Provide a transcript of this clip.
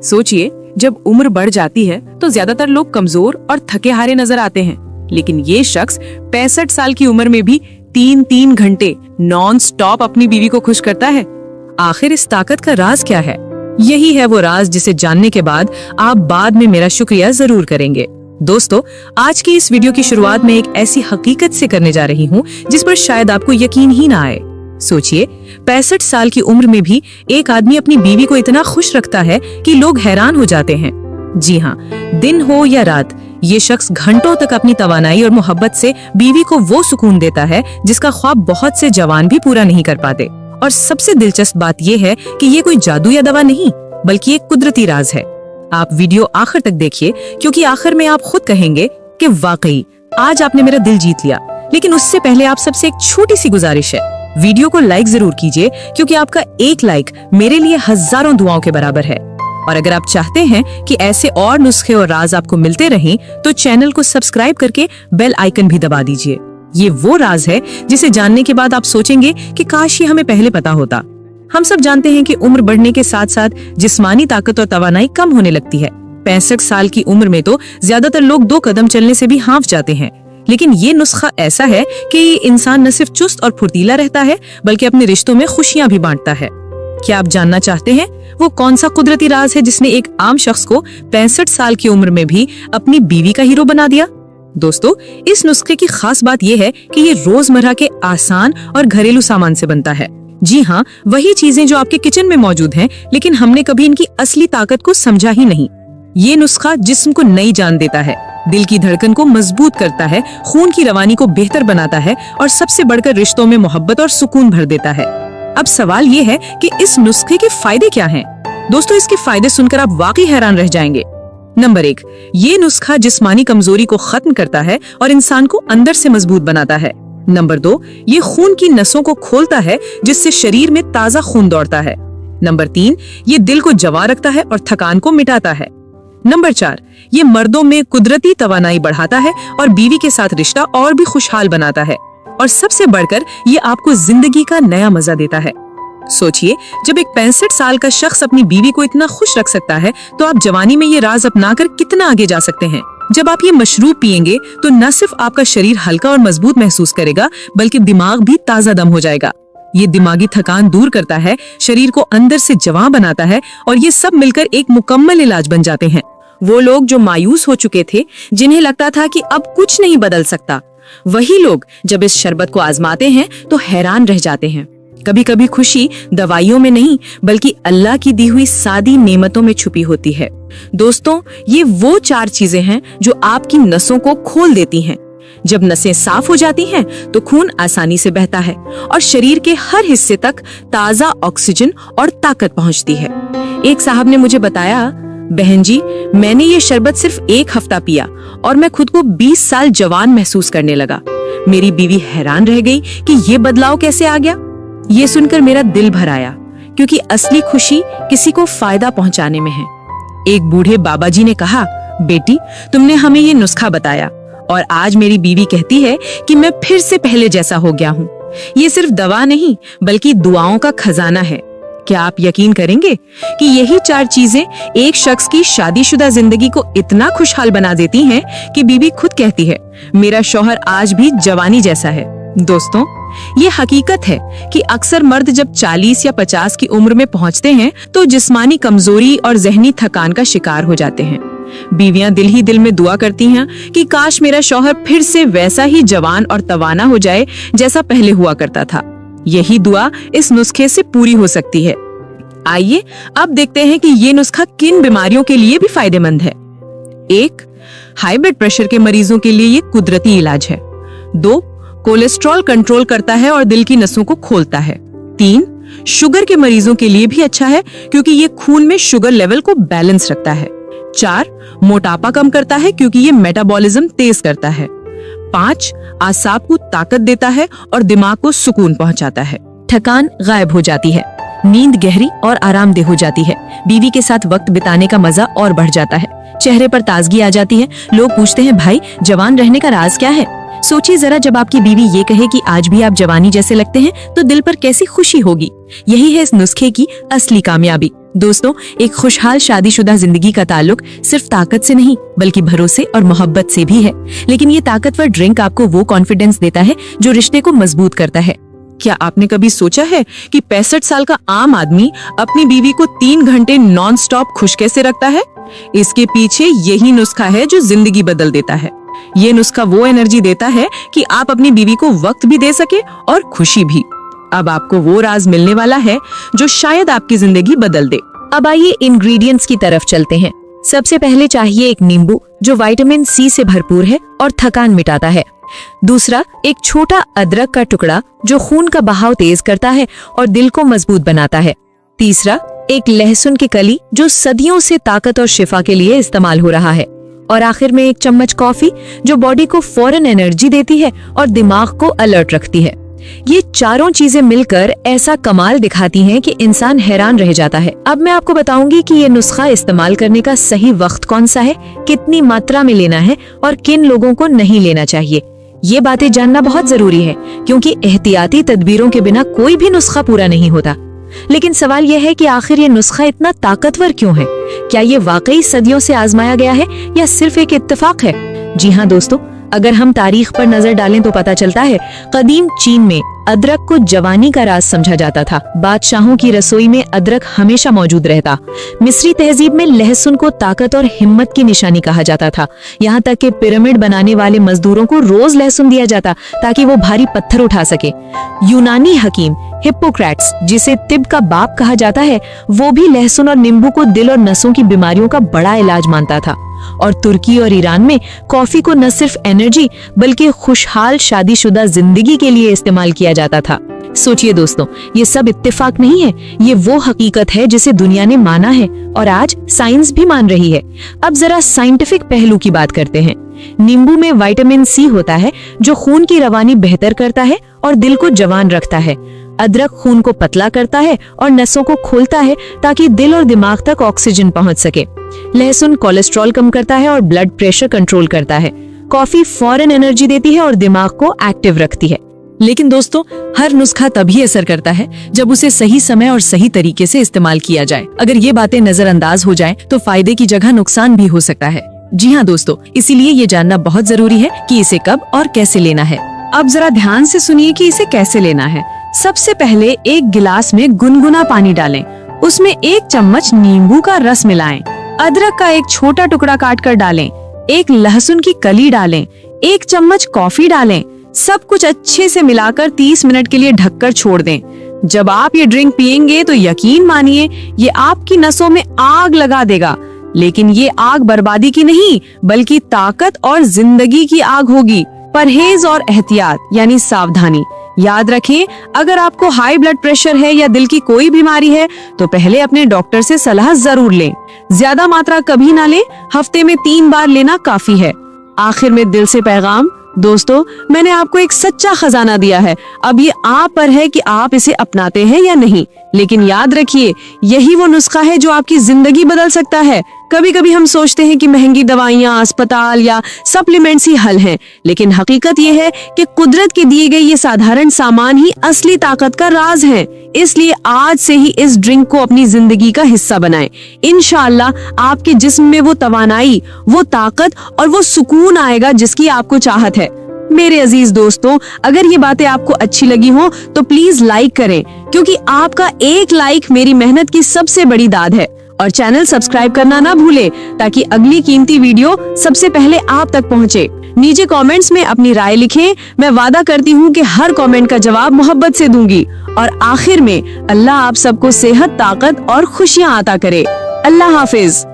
सोचिए, जब उम्र बढ़ जाती है तो ज्यादातर लोग कमजोर और थके हारे नजर आते हैं, लेकिन ये शख्स 65 साल की उम्र में भी 3-3 घंटे नॉन स्टॉप अपनी बीवी को खुश करता है। आखिर इस ताकत का राज क्या है? यही है वो राज जिसे जानने के बाद आप बाद में मेरा शुक्रिया जरूर करेंगे। दोस्तों, आज की इस वीडियो की शुरुआत में एक ऐसी हकीकत से करने जा रही हूँ जिस पर शायद आपको यकीन ही ना आए। सोचिए, 65 साल की उम्र में भी एक आदमी अपनी बीवी को इतना खुश रखता है कि लोग हैरान हो जाते हैं। जी हाँ, दिन हो या रात, ये शख्स घंटों तक अपनी तवानाई और मोहब्बत से बीवी को वो सुकून देता है जिसका ख्वाब बहुत से जवान भी पूरा नहीं कर पाते। और सबसे दिलचस्प बात ये है कि ये कोई जादू या दवा नहीं, बल्कि एक कुदरती राज है। आप वीडियो आखिर तक देखिए, क्योंकि आखिर में आप खुद कहेंगे कि वाकई आज आपने मेरा दिल जीत लिया। लेकिन उससे पहले आप सबसे एक छोटी सी गुजारिश है, वीडियो को लाइक जरूर कीजिए, क्योंकि आपका एक लाइक मेरे लिए हजारों दुआओं के बराबर है। और अगर आप चाहते हैं कि ऐसे और नुस्खे और राज आपको मिलते रहें, तो चैनल को सब्सक्राइब करके बेल आइकन भी दबा दीजिए। ये वो राज है जिसे जानने के बाद आप सोचेंगे कि काश ये हमें पहले पता होता। हम सब जानते हैं कि उम्र बढ़ने के साथ साथ जिस्मानी ताकत और तवानाई कम होने लगती है। 65 साल की उम्र में तो ज्यादातर लोग 2 कदम चलने से भी हांफ जाते हैं। लेकिन ये नुस्खा ऐसा है कि इंसान न सिर्फ चुस्त और फुर्तीला रहता है, बल्कि अपने रिश्तों में खुशियां भी बांटता है। क्या आप जानना चाहते हैं वो कौन सा कुदरती राज है जिसने एक आम शख्स को 65 साल की उम्र में भी अपनी बीवी का हीरो बना दिया? दोस्तों, इस नुस्खे की खास बात यह है कि ये रोजमर्रा के आसान और घरेलू सामान से बनता है। जी हाँ, वही चीजें जो आपके किचन में मौजूद हैं, लेकिन हमने कभी इनकी असली ताकत को समझा ही नहीं। ये नुस्खा जिस्म को नई जान देता है, दिल की धड़कन को मजबूत करता है, खून की रवानी को बेहतर बनाता है और सबसे बढ़कर रिश्तों में मोहब्बत और सुकून भर देता है। अब सवाल ये है कि इस नुस्खे के फायदे क्या हैं? दोस्तों, इसके फायदे सुनकर आप वाकई हैरान रह जाएंगे। नंबर 1, ये नुस्खा जिस्मानी कमजोरी को खत्म करता है और इंसान को अंदर से मजबूत बनाता है। नंबर 2, ये खून की नसों को खोलता है, जिससे शरीर में ताजा खून दौड़ता है। नंबर 3, ये दिल को जवा रखता है और थकान को मिटाता है। नंबर 4, ये मर्दों में कुदरती तवानाई बढ़ाता है और बीवी के साथ रिश्ता और भी खुशहाल बनाता है। और सबसे बढ़कर ये आपको जिंदगी का नया मजा देता है। सोचिए, जब एक 65 साल का शख्स अपनी बीवी को इतना खुश रख सकता है, तो आप जवानी में ये राज अपनाकर कितना आगे जा सकते हैं। जब आप ये मशरूब पिएंगे तो न सिर्फ आपका शरीर हल्का और मजबूत महसूस करेगा, बल्कि दिमाग भी ताजा दम हो जाएगा। ये दिमागी थकान दूर करता है, शरीर को अंदर से जवां बनाता है और ये सब मिलकर एक मुकम्मल इलाज बन जाते हैं। वो लोग जो मायूस हो चुके थे, जिन्हें लगता था कि अब कुछ नहीं बदल सकता, वही लोग जब इस शरबत को आजमाते हैं तो हैरान रह जाते हैं। कभी कभी खुशी दवाइयों में नहीं, बल्कि अल्लाह की दी हुई सादी नेमतों में छुपी होती है। दोस्तों, ये वो 4 चीजें हैं जो आपकी नसों को खोल देती हैं। जब नसें साफ हो जाती हैं, तो खून आसानी से बहता है और शरीर के हर हिस्से तक ताजा ऑक्सीजन और ताकत पहुंचती है। एक साहब ने मुझे बताया, बहन जी, मैंने ये शरबत सिर्फ 1 हफ्ता पिया और मैं खुद को 20 साल जवान महसूस करने लगा। मेरी बीवी हैरान रह गई कि ये बदलाव कैसे आ गया। ये सुनकर मेरा दिल भर आया, क्योंकि असली खुशी किसी को फायदा पहुंचाने में है। एक बूढ़े बाबा जी ने कहा, बेटी, तुमने हमें ये नुस्खा बताया और आज मेरी बीवी कहती है कि मैं फिर से पहले जैसा हो गया हूँ। ये सिर्फ दवा नहीं, बल्कि दुआओं का खजाना है। क्या आप यकीन करेंगे कि यही 4 चीजें एक शख्स की शादीशुदा जिंदगी को इतना खुशहाल बना देती हैं कि बीवी खुद कहती है, मेरा शौहर आज भी जवानी जैसा है। दोस्तों, ये हकीकत है कि अक्सर मर्द जब 40 या 50 की उम्र में पहुंचते हैं तो जिस्मानी कमजोरी और जहनी थकान का शिकार हो जाते हैं। बीवियां दिल ही दिल में दुआ करती हैं कि काश मेरा शौहर फिर से वैसा ही जवान और तवाना हो जाए जैसा पहले हुआ करता था। यही दुआ इस नुस्खे से पूरी हो सकती है। आइए अब देखते हैं कि ये नुस्खा किन बीमारियों के लिए भी फायदेमंद है। 1, हाई ब्लड प्रेशर के मरीजों के लिए ये कुदरती इलाज है। 2, कोलेस्ट्रॉल कंट्रोल करता है और दिल की नसों को खोलता है। 3, शुगर के मरीजों के लिए भी अच्छा है, क्योंकि ये खून में शुगर लेवल को बैलेंस रखता है। 4, मोटापा कम करता है, क्योंकि ये मेटाबॉलिज्म तेज करता है। 5, आसाब को ताकत देता है और दिमाग को सुकून पहुंचाता है। थकान गायब हो जाती है, नींद गहरी और आरामदेह हो जाती है। बीवी के साथ वक्त बिताने का मजा और बढ़ जाता है। चेहरे पर ताजगी आ जाती है। लोग पूछते हैं, भाई जवान रहने का राज क्या है? सोचिए जरा, जब आपकी बीवी ये कहे कि आज भी आप जवानी जैसे लगते हैं, तो दिल पर कैसी खुशी होगी। यही है इस नुस्खे की असली कामयाबी। दोस्तों, एक खुशहाल शादीशुदा जिंदगी का ताल्लुक सिर्फ ताकत से नहीं बल्कि भरोसे और मोहब्बत से भी है। लेकिन ये ताकतवर ड्रिंक आपको वो कॉन्फिडेंस देता है जो रिश्ते को मजबूत करता है। क्या आपने कभी सोचा है कि 65 साल का आम आदमी अपनी बीवी को 3 घंटे नॉन स्टॉप खुश कैसे रखता है? इसके पीछे यही नुस्खा है जो जिंदगी बदल देता है। ये नुस्खा वो एनर्जी देता है कि आप अपनी बीवी को वक्त भी दे सके और खुशी भी। अब आपको वो राज मिलने वाला है जो शायद आपकी जिंदगी बदल दे। अब आइए इंग्रेडिएंट्स की तरफ चलते हैं। सबसे पहले चाहिए एक नींबू जो विटामिन सी से भरपूर है और थकान मिटाता है। दूसरा, एक छोटा अदरक का टुकड़ा जो खून का बहाव तेज करता है और दिल को मजबूत बनाता है। तीसरा, एक लहसुन की कली जो सदियों से ताकत और शिफा के लिए इस्तेमाल हो रहा है। और आखिर में एक चम्मच कॉफी जो बॉडी को फौरन एनर्जी देती है और दिमाग को अलर्ट रखती है। ये चारों चीजें मिलकर ऐसा कमाल दिखाती हैं कि इंसान हैरान रह जाता है। अब मैं आपको बताऊंगी कि ये नुस्खा इस्तेमाल करने का सही वक्त कौन सा है, कितनी मात्रा में लेना है और किन लोगों को नहीं लेना चाहिए। ये बातें जानना बहुत जरूरी है क्योंकि एहतियाती तदबीरों के बिना कोई भी नुस्खा पूरा नहीं होता। लेकिन सवाल यह है कि आखिर ये नुस्खा इतना ताकतवर क्यों है? क्या ये वाकई सदियों से आजमाया गया है या सिर्फ एक इत्तेफाक है? जी हाँ दोस्तों, अगर हम तारीख पर नजर डालें तो पता चलता है कदीम चीन में अदरक को जवानी का राज समझा जाता था। बादशाहों की रसोई में अदरक हमेशा मौजूद रहता। मिस्री तहजीब में लहसुन को ताकत और हिम्मत की निशानी कहा जाता था। यहाँ तक कि पिरामिड बनाने वाले मजदूरों को रोज लहसुन दिया जाता ताकि वो भारी पत्थर उठा सके। यूनानी हकीम हिप्पोक्रेट्स, जिसे तिब का बाप कहा जाता है, वो भी लहसुन और नींबू को दिल और नसों की बीमारियों का बड़ा इलाज मानता था। और तुर्की और ईरान में कॉफी को न सिर्फ एनर्जी बल्कि खुशहाल शादीशुदा जिंदगी के लिए इस्तेमाल किया जाता था। सोचिए दोस्तों, ये सब इत्तेफाक नहीं है, ये वो हकीकत है जिसे दुनिया ने माना है और आज साइंस भी मान रही है। अब जरा साइंटिफिक पहलू की बात करते हैं। नींबू में विटामिन सी होता है जो खून की रवानी बेहतर करता है और दिल को जवान रखता है। अदरक खून को पतला करता है और नसों को खोलता है ताकि दिल और दिमाग तक ऑक्सीजन पहुंच सके। लहसुन कोलेस्ट्रॉल कम करता है और ब्लड प्रेशर कंट्रोल करता है। कॉफी फौरन एनर्जी देती है और दिमाग को एक्टिव रखती है। लेकिन दोस्तों, हर नुस्खा तभी असर करता है जब उसे सही समय और सही तरीके से इस्तेमाल किया जाए। अगर ये बातें नजरअंदाज हो जाएं, तो फायदे की जगह नुकसान भी हो सकता है। जी हाँ दोस्तों, इसीलिए ये जानना बहुत जरूरी है कि इसे कब और कैसे लेना है। अब जरा ध्यान से सुनिए कि इसे कैसे लेना है। सबसे पहले एक गिलास में गुनगुना पानी डालें, उसमें 1 चम्मच नींबू का रस मिलाएं, अदरक का एक छोटा टुकड़ा काट कर डालें, एक लहसुन की कली डालें, 1 चम्मच कॉफी डालें। सब कुछ अच्छे से मिलाकर 30 मिनट के लिए ढककर छोड़ दें। जब आप ये ड्रिंक पिएंगे तो यकीन मानिए ये आपकी नसों में आग लगा देगा। लेकिन ये आग बर्बादी की नहीं बल्कि ताकत और जिंदगी की आग होगी। परहेज और एहतियात यानी सावधानी। याद रखें, अगर आपको हाई ब्लड प्रेशर है या दिल की कोई बीमारी है तो पहले अपने डॉक्टर से सलाह जरूर लें। ज्यादा मात्रा कभी ना लें, हफ्ते में 3 बार लेना काफी है। आखिर में दिल से पैगाम, दोस्तों, मैंने आपको एक सच्चा खजाना दिया है। अब ये आप पर है कि आप इसे अपनाते हैं या नहीं। लेकिन याद रखिए, यही वो नुस्खा है जो आपकी जिंदगी बदल सकता है। कभी कभी हम सोचते हैं कि महंगी दवाइयाँ, अस्पताल या सप्लीमेंट्स ही हल हैं, लेकिन हकीकत ये है कि कुदरत के दिए गए ये साधारण सामान ही असली ताकत का राज हैं। इसलिए आज से ही इस ड्रिंक को अपनी जिंदगी का हिस्सा बनाएं। इंशाअल्लाह आपके जिस्म में वो तवानाई, वो ताकत और वो सुकून आएगा जिसकी आपको चाहत है। मेरे अजीज दोस्तों, अगर ये बातें आपको अच्छी लगी हो तो प्लीज लाइक करें, क्योंकि आपका एक लाइक मेरी मेहनत की सबसे बड़ी दाद है। और चैनल सब्सक्राइब करना ना भूले ताकि अगली कीमती वीडियो सबसे पहले आप तक पहुंचे। नीचे कमेंट्स में अपनी राय लिखें। मैं वादा करती हूँ कि हर कमेंट का जवाब मोहब्बत से दूंगी। और आखिर में अल्लाह आप सबको सेहत, ताकत और खुशियाँ अता करे। अल्लाह हाफिज।